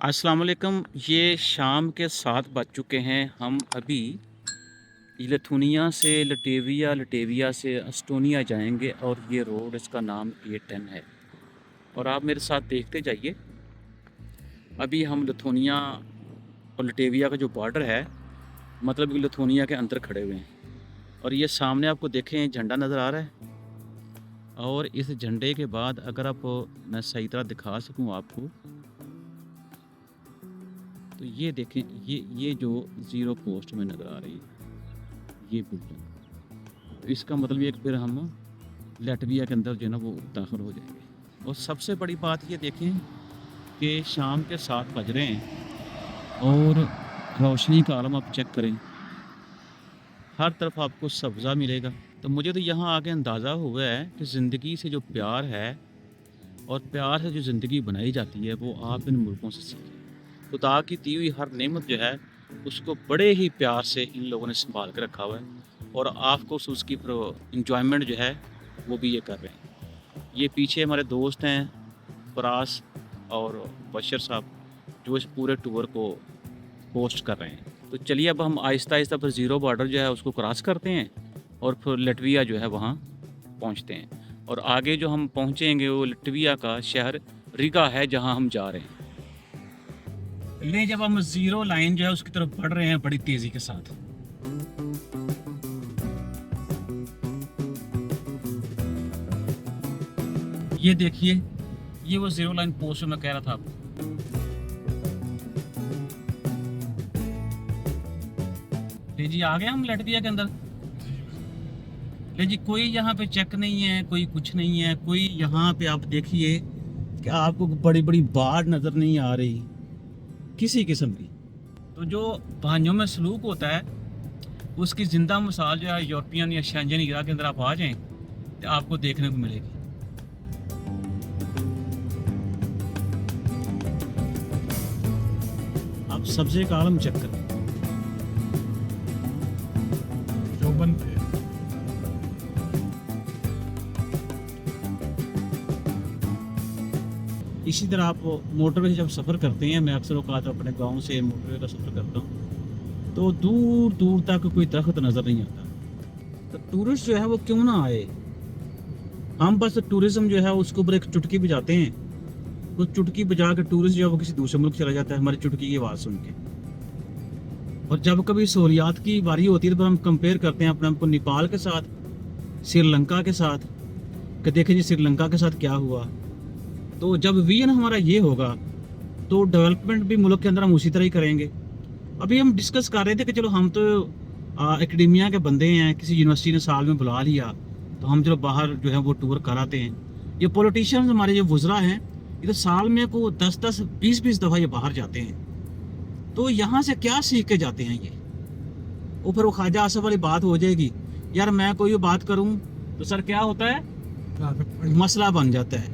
अस्सलाम वालेकुम। ये शाम के 7 बज चुके हैं। हम अभी लिथुनिया से लटेविया, लटेविया से एस्टोनिया जाएंगे और ये रोड इसका नाम A10 है। और आप मेरे साथ देखते जाइए। अभी हम लिथुनिया और लटेविया का जो बॉर्डर है, मतलब कि लिथुनिया के अंदर खड़े हुए हैं। और ये सामने आपको देखें झंडा नज़र आ रहा है। और इस झंडे के बाद अगर आप मैं सही तरह दिखा सकूं आपको, तो ये देखें, ये जो ज़ीरो पोस्ट में नज़र आ रही है ये बिल्डिंग, तो इसका मतलब ये कि फिर हम लैटविया के अंदर जो है ना वो दाखिल हो जाएंगे। और सबसे बड़ी बात ये देखें कि शाम के 7 बज रहे हैं और रोशनी का आलम आप चेक करें, हर तरफ आपको सब्ज़ा मिलेगा। तो मुझे तो यहाँ आके अंदाज़ा हुआ है कि ज़िंदगी से जो प्यार है और प्यार से जो ज़िंदगी बनाई जाती है वो आप इन मुल्कों से सीखें। खुदा की दी हुई हर नेमत जो है उसको बड़े ही प्यार से इन लोगों ने संभाल कर रखा हुआ है और आपको उसकी इंजॉयमेंट जो है वो भी ये कर रहे हैं। ये पीछे हमारे दोस्त हैं फराज और बशर साहब, जो इस पूरे टूर को होस्ट कर रहे हैं। तो चलिए अब हम आहिस्ता आहिस्ता फिर ज़ीरो बॉर्डर जो है उसको क्रॉस करते हैं और फिर लटविया जो है वहाँ पहुँचते हैं। और आगे जो हम पहुँचेंगे वो लटविया का शहर रिगा है जहाँ हम जा रहे हैं। ले जब हम ज़ीरो लाइन जो है उसकी तरफ बढ़ रहे हैं बड़ी तेज़ी के साथ। ये देखिए, ये वो ज़ीरो लाइन पोस्ट मैं कह रहा था आपको। ले जी आ गए हम लटविया के अंदर। ले जी कोई यहाँ पे चेक नहीं है, कोई कुछ नहीं है, कोई यहाँ पे आप देखिए कि आपको बड़ी बड़ी बाढ़ नज़र नहीं आ रही किसी किस्म की। तो जो भाइयों में सलूक होता है उसकी ज़िंदा मिसाल जो है यूरोपियन या शेंजन एरिया के अंदर आप आ जाएं तो आपको देखने को मिलेगी। आप सब्ज़े का आलम चेक करें। इसी तरह आप मोटरवे से जब सफ़र करते हैं, मैं अक्सर औकात अपने गांव से मोटरवे का सफ़र करता हूँ, तो दूर दूर तक कोई दरख्त नज़र नहीं आता। तो टूरिस्ट जो है वो क्यों ना आए। हम बस टूरिज़्म जो है उसके ऊपर एक चुटकी बजाते हैं, तो चुटकी बजा के टूरिस्ट जो है वो किसी दूसरे मुल्क चला जाता है हमारी चुटकी की आवाज़ सुन के। और जब कभी सहूलियात की बारी होती है तो हम कंपेयर करते हैं अपने आप को नेपाल के साथ, श्रीलंका के साथ, कि देखें जी श्रीलंका के साथ क्या हुआ। तो जब विजन हमारा ये होगा तो डेवलपमेंट भी मुल्क के अंदर हम उसी तरह ही करेंगे। अभी हम डिस्कस कर रहे थे कि चलो हम तो एकेडमिया के बंदे हैं, किसी यूनिवर्सिटी ने साल में बुला लिया तो हम चलो बाहर जो है वो टूर कराते हैं। ये पॉलिटिशियंस हमारे जो वज़रा हैं ये तो साल में को 10-10, 20-20 दफ़ा ये बाहर जाते हैं। तो यहाँ से क्या सीख के जाते हैं ये। ऊपर वो ख्वाजा आसफ वाली बात हो जाएगी, यार मैं कोई बात करूँ तो सर क्या होता है, मसला बन जाता है,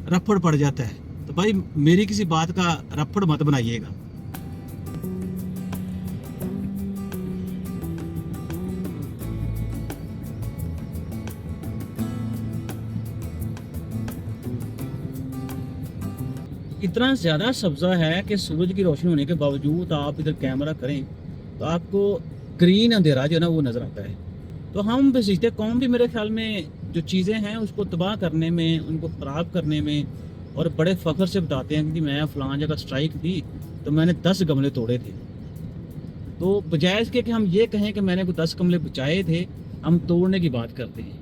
रफड़ पड़ जाता है। तो भाई मेरी किसी बात का रफड़ मत बनाइएगा। इतना ज़्यादा सब्ज़ा है कि सूरज की रोशनी होने के बावजूद आप इधर कैमरा करें तो आपको ग्रीन अंधेरा जो है ना वो नज़र आता है। तो हम बसीते कौम भी मेरे ख्याल में जो चीज़ें हैं उसको तबाह करने में, उनको ख़राब करने में और बड़े फ़ख्र से बताते हैं कि मैं फ़लाँ जगह स्ट्राइक थी तो मैंने 10 गमले तोड़े थे। तो बजाय इसके कि हम ये कहें कि मैंने 10 गमले बचाए थे, हम तोड़ने की बात करते हैं।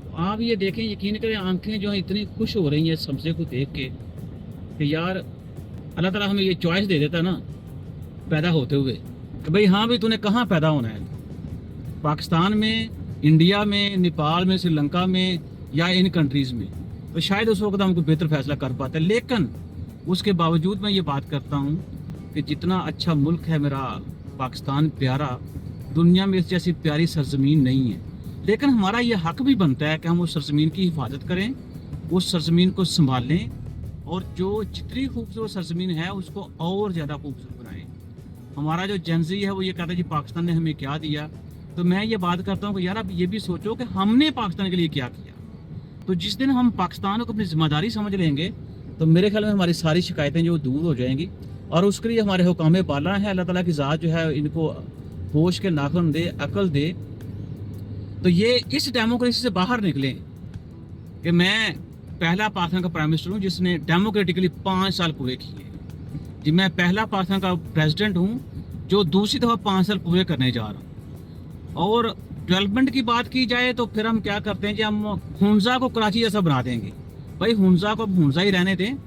तो आप ये देखें, यकीन करें आंखें जो हैं इतनी खुश हो रही हैं सब्ज़े को देख के कि यार अल्लाह ताला हमें ये चॉइस दे देता ना पैदा होते हुए कि भाई हाँ भी तूने कहाँ पैदा होना है, पाकिस्तान में, इंडिया में, नेपाल में, श्रीलंका में या इन कंट्रीज़ में, तो शायद उस वक्त हमको बेहतर फैसला कर पाते। लेकिन उसके बावजूद मैं ये बात करता हूँ कि जितना अच्छा मुल्क है मेरा पाकिस्तान प्यारा, दुनिया में इस जैसी प्यारी सरजमीन नहीं है। लेकिन हमारा ये हक भी बनता है कि हम उस सरजमीन की हिफाजत करें, उस सरजमीन को संभालें और जो जितनी खूबसूरत सरजमीन है उसको और ज़्यादा खूबसूरत बनाएं। हमारा जो जेंजी है वो ये कहता है जी पाकिस्तान ने हमें क्या दिया। तो मैं ये बात करता हूँ कि यार आप ये भी सोचो कि हमने पाकिस्तान के लिए क्या किया। तो जिस दिन हम पाकिस्तान को अपनी जिम्मेदारी समझ लेंगे तो मेरे ख्याल में हमारी सारी शिकायतें जो दूर हो जाएंगी, और उसके लिए हमारे हुकाम बाला है, अल्लाह ताला की ज़ात जो है इनको होश के नाखुन दे, अकल दे। तो ये इस डेमोक्रेसी से बाहर निकलें कि मैं पहला पाकिस्तान का प्राइम मिनिस्टर हूँ जिसने डेमोक्रेटिकली 5 साल पूरे किए। जी, मैं पहला पाकिस्तान का प्रेसिडेंट हूँ जो दूसरी दफ़ा 5 साल पूरे करने जा रहा हूँ। और डेवलपमेंट की बात की जाए तो फिर हम क्या करते हैं कि हम हुंजा को कराची जैसा बना देंगे। भाई हुंजा को अब हुंजा ही रहने दें,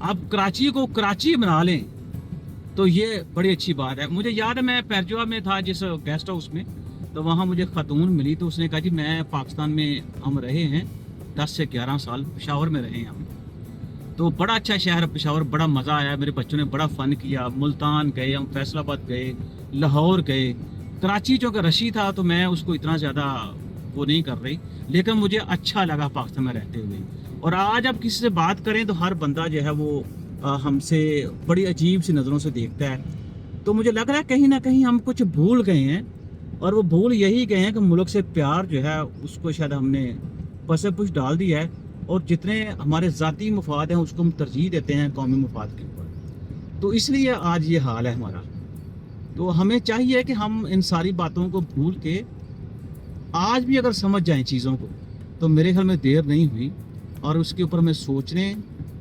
आप कराची को कराची बना लें, तो ये बड़ी अच्छी बात है। मुझे याद है मैं पैरजवा में था जिस गेस्ट हाउस में, तो वहाँ मुझे खातून मिली, तो उसने कहा जी मैं पाकिस्तान में हम रहे हैं 10 से 11 साल, पेशावर में रहे हैं हम, तो बड़ा अच्छा शहर है पेशावर, बड़ा मज़ा आया, मेरे बच्चों ने बड़ा फ़न किया। मुल्तान गए हम, फैसलाबाद गए, लाहौर गए। कराची जो कि रशी था तो मैं उसको इतना ज़्यादा वो नहीं कर रही, लेकिन मुझे अच्छा लगा पाकिस्तान में रहते हुए। और आज आप किसी से बात करें तो हर बंदा जो है वो हमसे बड़ी अजीब सी नज़रों से देखता है। तो मुझे लग रहा है कहीं ना कहीं हम कुछ भूल गए हैं, और वो भूल यही गए हैं कि मुल्क से प्यार जो है उसको शायद हमने पसे पुश डाल दिया है, और जितने हमारे ज़ाती मफाद हैं उसको हम तरजीह देते हैं कौमी मफाद के ऊपर। तो इसलिए आज ये हाल है हमारा। तो हमें चाहिए कि हम इन सारी बातों को भूल के आज भी अगर समझ जाएं चीज़ों को, तो मेरे ख्याल में देर नहीं हुई, और उसके ऊपर हमें सोचने,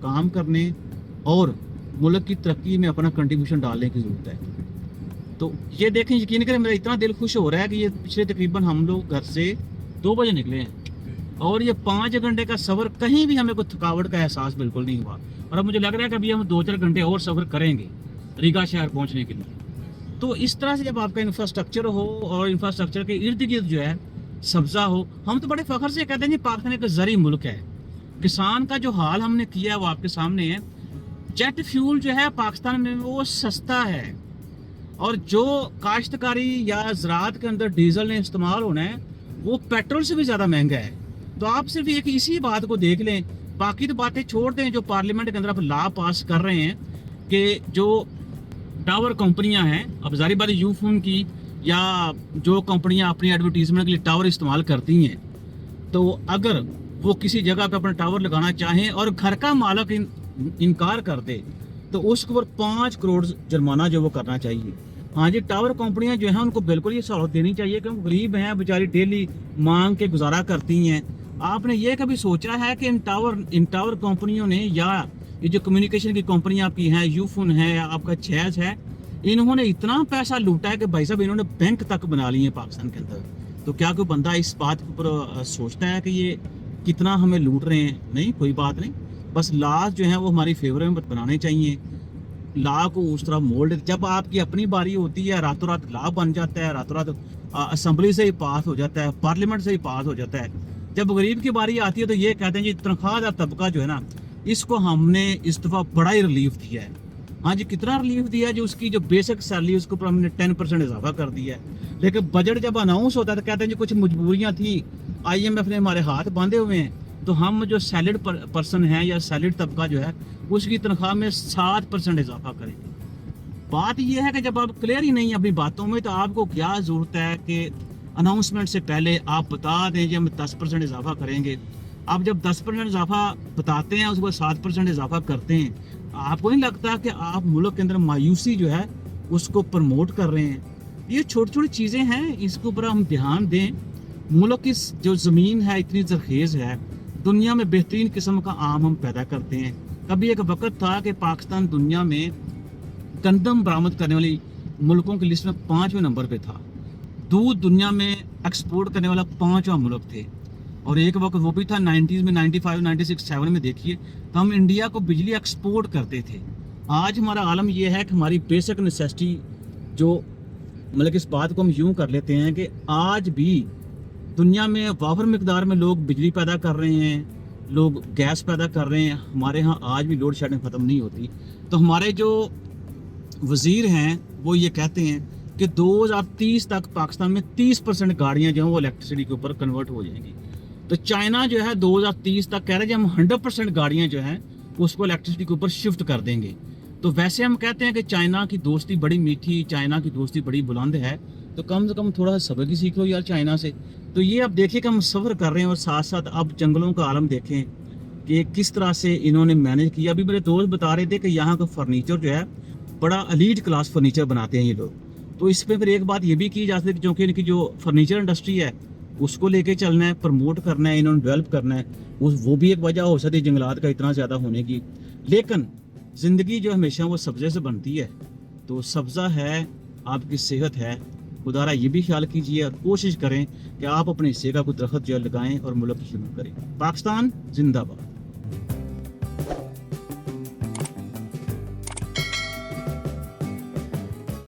काम करने और मुल्क की तरक्की में अपना कंट्रीब्यूशन डालने की ज़रूरत है। तो ये देखें, यकीन करें मेरा इतना दिल खुश हो रहा है कि ये पिछले तकरीबन हम लोग घर से 2 बजे निकले हैं, और ये 5 घंटे का सफ़र कहीं भी हमें कोई थकावट का एहसास बिल्कुल नहीं हुआ। और अब मुझे लग रहा है कि अभी हम 2-4 घंटे और सफ़र करेंगे रीगा शहर पहुँचने के लिए। तो इस तरह से जब आपका इंफ्रास्ट्रक्चर हो और इंफ्रास्ट्रक्चर के इर्द गिर्द जो है सब्जा हो, हम तो बड़े फ़ख्र से कहते हैं जी पाकिस्तान एक ज़री मुल्क है। किसान का जो हाल हमने किया है वो आपके सामने है। जेट फ्यूल जो है पाकिस्तान में वो सस्ता है, और जो काश्तकारी या ज़राअत के अंदर डीजल ने इस्तेमाल होना है वो पेट्रोल से भी ज़्यादा महंगा है। तो आप सिर्फ एक इसी बात को देख लें, बाकी तो बातें छोड़ दें जो पार्लियामेंट के अंदर आप लॉ पास कर रहे हैं कि जो टावर कंपनियां हैं, अब जारी बात यूफोन की या जो कंपनियां अपनी एडवर्टीजमेंट के लिए टावर इस्तेमाल करती हैं, तो अगर वो किसी जगह पे अपना टावर लगाना चाहें और घर का मालिक इनकार कर दे तो उसके ऊपर 5 करोड़ जुर्माना जो वो करना चाहिए। हाँ जी, टावर कंपनियां जो हैं उनको बिल्कुल ये सहूलत देनी चाहिए, क्योंकि गरीब हैं बेचारी, डेली मांग के गुजारा करती हैं। आपने ये कभी सोचा है कि इन टावर कंपनियों ने, या ये जो कम्युनिकेशन की कंपनियां आपकी हैं, यूफोन है या आपका चैज है, इन्होंने इतना पैसा लूटा है कि भाई साहब इन्होंने बैंक तक बना लिए हैं पाकिस्तान के अंदर। तो क्या कोई बंदा इस बात पर सोचता है कि ये कितना हमें लूट रहे हैं? नहीं, कोई बात नहीं, बस लॉ जो है वो हमारी फेवर में बनाने चाहिए, लॉ को उस तरह मोल्ड। जब आपकी अपनी बारी होती है रातों रात लॉ बन जाता है, रातों रात असम्बली से ही पास हो जाता है, पार्लियामेंट से ही पास हो जाता है। जब गरीब की बारी आती है तो ये कहते हैं जी तनख्वाहदार तबका जो है ना, इसको हमने इस दफ़ा बड़ा ही रिलीफ दिया है। हाँ जी, कितना रिलीफ दिया है? जो उसकी जो बेसिक सैलरी उसके ऊपर हमने 10% इजाफा कर दिया है। लेकिन बजट जब अनाउंस होता है तो कहते हैं जी कुछ मजबूरियाँ थी, IMF ने हमारे हाथ बांधे हुए हैं, तो हम जो सैलरीड पर्सन हैं या सैलरीड तबका जो है उसकी तनख्वाह में 7% इजाफा करेंगे। बात यह है कि जब आप क्लियर ही नहीं अपनी बातों में, तो आपको क्या ज़रूरत है कि अनाउंसमेंट से पहले आप बता दें कि हम 10% इजाफा करेंगे। आप जब 10% इजाफा बताते हैं उसके बाद 7% इजाफा करते हैं, आपको नहीं लगता कि आप मुल्क के अंदर मायूसी जो है उसको प्रमोट कर रहे हैं? ये छोटी छोटी चीज़ें हैं, इसके ऊपर हम ध्यान दें। मुल्क की जो ज़मीन है इतनी जरखेज़ है, दुनिया में बेहतरीन किस्म का आम हम पैदा करते हैं। कभी एक वक्त था कि पाकिस्तान दुनिया में गंदम बरामद करने वाली मुल्कों की लिस्ट में 5वें नंबर पे था। दूध दुनिया में एक्सपोर्ट करने वाला 5वां मुल्क थे, और एक वक्त वो भी था 90s में, 95, 96, 7 में देखिए तो हम इंडिया को बिजली एक्सपोर्ट करते थे। आज हमारा आलम यह है कि हमारी बेसिक नेसेसिटी जो, मतलब इस बात को हम यूँ कर लेते हैं कि आज भी दुनिया में वाफर मिकदार में लोग बिजली पैदा कर रहे हैं, लोग गैस पैदा कर रहे हैं। हमारे यहाँ आज भी लोड शेडिंग ख़त्म नहीं होती। तो हमारे जो वज़ीर हैं वो ये कहते हैं कि 2030 तक पाकिस्तान में 30% गाड़ियाँ जो हैं वो इलेक्ट्रिसिटी के ऊपर कन्वर्ट हो जाएंगी। तो चाइना जो है 2030 तक कह रहे हैं हम 100% गाड़ियाँ जो हैं उसको इलेक्ट्रिसिटी के ऊपर शिफ्ट कर देंगे। तो वैसे हम कहते हैं कि चाइना की दोस्ती बड़ी मीठी, चाइना की दोस्ती बड़ी बुलंद है, तो कम से कम थोड़ा सबक ही सीख लो यार चाइना से। तो ये अब देखिए कि हम सफ़र कर रहे हैं और साथ साथ अब जंगलों का आलम देखें کہ کس طرح سے انہوں نے مینج کیا. ابھی میرے دوست بتا رہے تھے کہ یہاں کا فرنیچر جو ہے بڑا ایلیٹ کلاس فرنیچر بناتے ہیں یہ لوگ. تو اس پہ پھر ایک بات یہ بھی کی جا سکتی ہے کیونکہ ان کی جو فرنیچر انڈسٹری ہے اس کو لے کے چلنا ہے, پروموٹ کرنا ہے, انہوں نے ڈیولپ کرنا ہے. وہ بھی ایک وجہ ہو سکتی ہے جنگلات کا اتنا زیادہ ہونے کی. لیکن زندگی جو ہمیشہ وہ سبزے سے بنتی ہے, تو سبزہ ہے آپ کی صحت ہے. خدا را یہ بھی خیال کیجیے اور کوشش کریں کہ آپ اپنے حصے کا کوئی درخت جو ہے لگائیں اور ملک کی خدمت کریں. پاکستان زندہ باد.